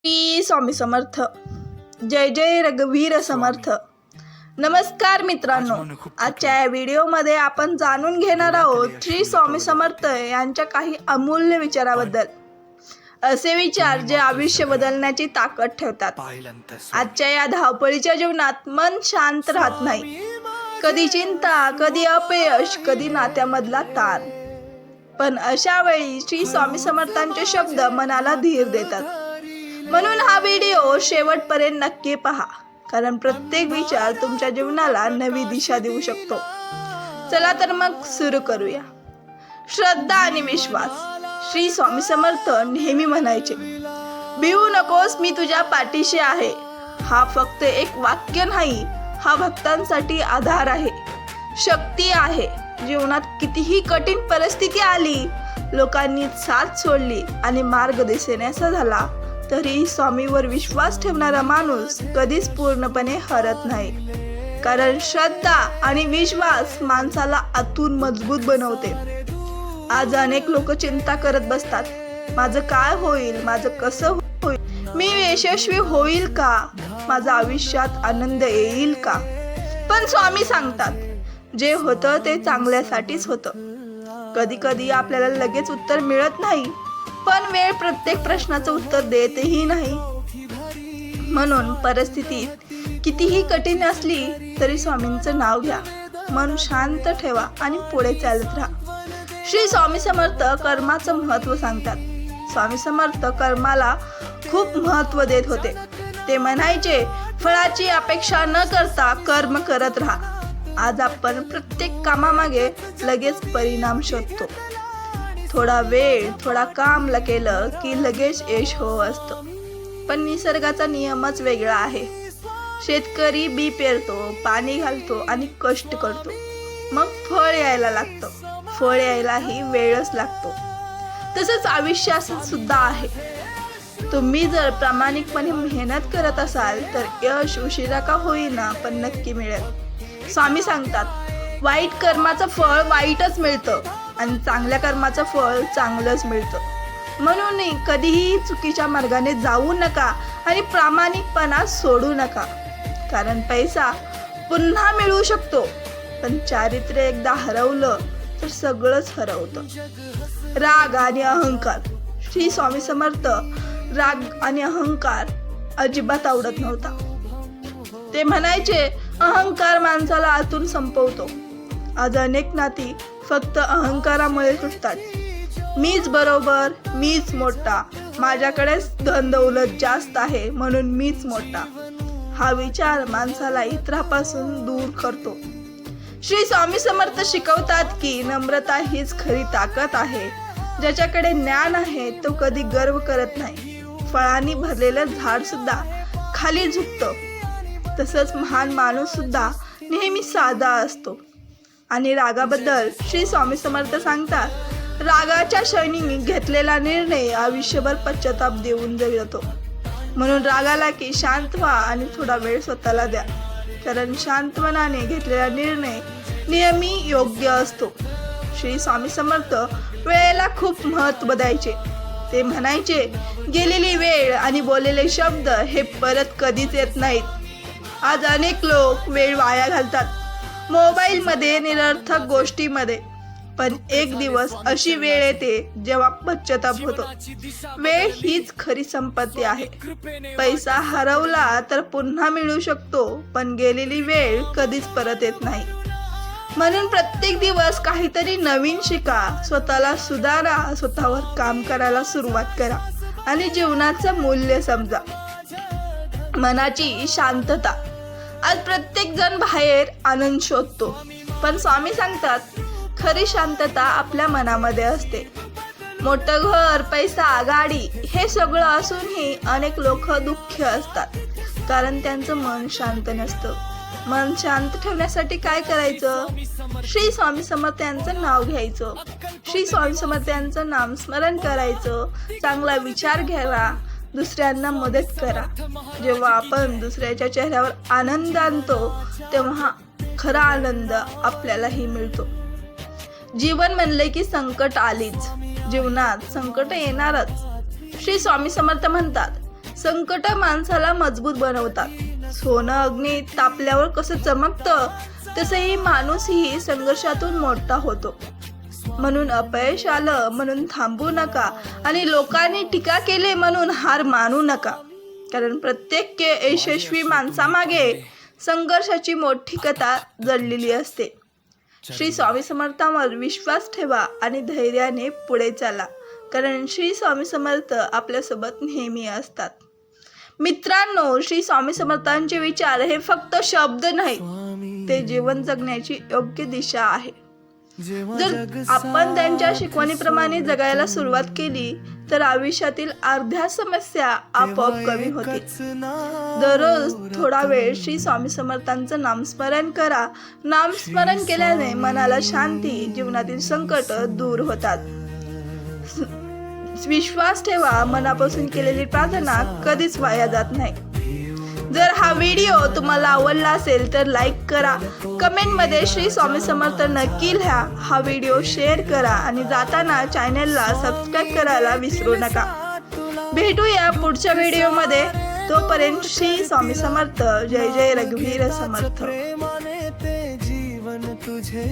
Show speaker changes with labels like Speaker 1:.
Speaker 1: श्री स्वामी समर्थ. जय जय रघुवीर समर्थ. नमस्कार मित्रांनो, आजच्या या व्हिडिओमध्ये आपण जाणून घेणार आहोत श्री स्वामी समर्थ यांच्या काही अमूल्य विचाराबद्दल. असे विचार जे आयुष्य बदलण्याची ताकद ठेवतात. आजच्या या धावपळीच्या जीवनात मन शांत राहत नाही. कधी चिंता, कधी अपयश, कधी नात्यामधला ताण. पण अशा वेळी श्री स्वामी समर्थांचे शब्द मनाला धीर देतात. म्हणून हा व्हिडिओ शेवटपर्यंत नक्की पहा, कारण प्रत्येक विचार तुमच्या जीवनाला नवी दिशा देऊ शकतो. चला तर मग सुरू करूया. श्रद्धा आणि विश्वास. श्री स्वामी समर्थ नेहमी म्हणायचे, भिवू नकोस, मी तुझ्या पाठीशी आहे. हा फक्त एक वाक्य नाही, हा भक्तांसाठी आधार आहे, शक्ती आहे. जीवनात कितीही कठीण परिस्थिती आली, लोकांनी साथ सोडली आणि मार्ग दिसेनासा झाला, तरी स्वामीवर विश्वास ठेवणारा माणूस कधीच पूर्णपणे हरत नाही. कारण श्रद्धा आणि विश्वास माणसाला आतून मजबूत बनवते. आज अनेक लोक चिंता करत बसतात, माझं काय होईल, माझं कसं होईल, मी यशस्वी होईल का, माझ्या आयुष्यात आनंद येईल का. पण स्वामी सांगतात, जे होतं ते चांगल्यासाठीच होतं. कधी कधी आपल्याला लगेच उत्तर मिळत नाही, पण वेळ प्रत्येक प्रश्नाचं उत्तर देतही नाही. म्हणून परिस्थितीत कितीही कठीण असली तरी स्वामींचं नाव घ्या, मन शांत ठेवा आणि पुढे चालत राहा. श्री स्वामी समर्थ कर्माचं महत्त्व सांगतात. स्वामी समर्थ कर्माला खूप महत्त्व देत होते. ते म्हणायचे, फळाची अपेक्षा न करता कर्म करत राहा. आज आपण प्रत्येक कामामागे लगेच परिणाम शोधतो. थोडा वेळ, थोडा काम केलं की लगेच यश हो असतं. पण निसर्गाचा नियमच वेगळा आहे. शेतकरी बी पेरतो, पाणी घालतो आणि कष्ट करतो, मग फळ यायला लागतं. फळ यायलाही वेळच लागतो. तसंच आयुष्यात सुद्धा आहे. तुम्ही जर प्रामाणिकपणे मेहनत करत असाल तर यश उशिरा का होईना पण नक्की मिळेल. स्वामी सांगतात, वाईट कर्माचं फळ वाईटच मिळतं आणि चांगल्या कर्माचं फळ चांगलंच मिळतं. म्हणून कधीही चुकीच्या मार्गाने जाऊ नका आणि प्रामाणिकपणा सोडू नका. कारण पैसा पुन्हा मिळू शकतो, पण चारित्र्य एकदा हरवलं तर सगळंच हरवतं. राग आणि अहंकार. श्री स्वामी समर्थ राग आणि अहंकार अजिबात आवडत नव्हता. ते म्हणायचे, अहंकार माणसाला आतून संपवतो. आज अनेक नाती फक्त अहंकारामुळे तुटतात. मीच बरोबर, मीच मोठा, माझ्याकडेच धन दौलत जास्त आहे म्हणून मीच मोठा. हा विचार माणसाला इतरापासून दूर करतो. श्री स्वामी समर्थ शिकवतात की नम्रता हीच खरी ताकद आहे. ज्याच्याकडे ज्ञान आहे तो कधी गर्व करत नाही. फळांनी भरलेलं झाड सुद्धा खाली झुकतं. तसंच महान माणूस सुद्धा नेहमी साधा असतो. आणि रागाबद्दल श्री स्वामी समर्थ सांगतात, रागाच्या क्षणी घेतलेला निर्णय आयुष्यभर पश्चाताप देऊन जातो. म्हणून रागाला की शांत व्हा आणि थोडा वेळ स्वतःला द्या. कारण शांत मनाने घेतलेला निर्णय नेहमी योग्य असतो. श्री स्वामी समर्थ वेळेला खूप महत्त्व द्यायचे. ते म्हणायचे, गेलेली वेळ आणि बोललेले शब्द हे परत कधीच येत नाहीत. आज अनेक लोक वेळ वाया घालतात, मोबाईलमध्ये, निरर्थक गोष्टीमध्ये. पण एक दिवस अशी वेळ येते जेव्हा पश्चाताप होतो. वेळ हीच खरी संपत्ती आहे. पैसा हरवला तर पुन्हा मिळू शकतो, पण गेलेली वेळ कधीच परत येत नाही. म्हणून प्रत्येक दिवस काहीतरी नवीन शिका, स्वतःला सुधारा, स्वतःवर काम करायला सुरुवात करा आणि जीवनाचं मूल्य समजा. मनाची शांतता. आज प्रत्येक जण बाहेर आनंद शोधतो, पण स्वामी सांगतात, खरी शांतता आपल्या मनामध्ये असते. मोठं घर, पैसा, गाडी हे सगळं असूनही अनेक लोक दुःखी असतात, कारण त्यांचं मन शांत नसतं. मन शांत ठेवण्यासाठी काय करायचं? श्री स्वामी समर्थ यांचं नाव घ्यायचं. श्री स्वामी समर्थ यांचं नामस्मरण करायचं. चांगला विचार घ्यावा, दुसऱ्यांना मदत करा. जेव्हा आपण दुसऱ्याच्या चेहऱ्यावर आनंद आणतो तेव्हा खरा आनंद आपल्यालाही मिळतो. जीवन म्हणले की संकट आलीच. जीवनात संकट येणारच. श्री स्वामी समर्थ म्हणतात, संकट माणसाला मजबूत बनवतात. सोनं अग्नीत तापल्यावर कसं चमकतं, तसंही माणूसही संघर्षातून मोठा होतो. म्हणून अपयश आलं म्हणून थांबू नका आणि लोकांनी टीका केली म्हणून हार मानू नका. कारण प्रत्येक यशस्वी माणसामागे संघर्षाची मोठी कथा जडलेली असते. श्री स्वामी समर्थांवर विश्वास ठेवा आणि धैर्याने पुढे चाला, कारण श्री स्वामी समर्थ आपल्यासोबत नेहमी असतात. मित्रांनो, श्री स्वामी समर्थांचे विचार हे फक्त शब्द नाही, ते जीवन जगण्याची योग्य दिशा आहे. जर आपण त्यांच्या शिकवणीप्रमाणे जगायला सुरुवात केली तर आयुष्यातील अर्ध्या समस्या आपोआप कमी होतील. दररोज थोडा वेळ श्री स्वामी समर्थांचं नामस्मरण करा. नामस्मरण केल्याने मनाला शांती, जीवनातील संकट दूर होतात. विश्वास ठेवा, मनापासून केलेली प्रार्थना कधीच वाया जात नाही. जर हा व्हिडिओ तुम्हाला आवडला असेल तर लाईक करा, कमेंटमध्ये श्री स्वामी समर्थ नक्की लिहा. हा व्हिडिओ शेअर करा आणि जाताना चॅनलला सबस्क्राईब करायला विसरू नका. भेटूया पुढच्या व्हिडिओमध्ये. तोपर्यंत श्री स्वामी समर्थ. जय जय रघुवीर समर्थ. जीवन तुझे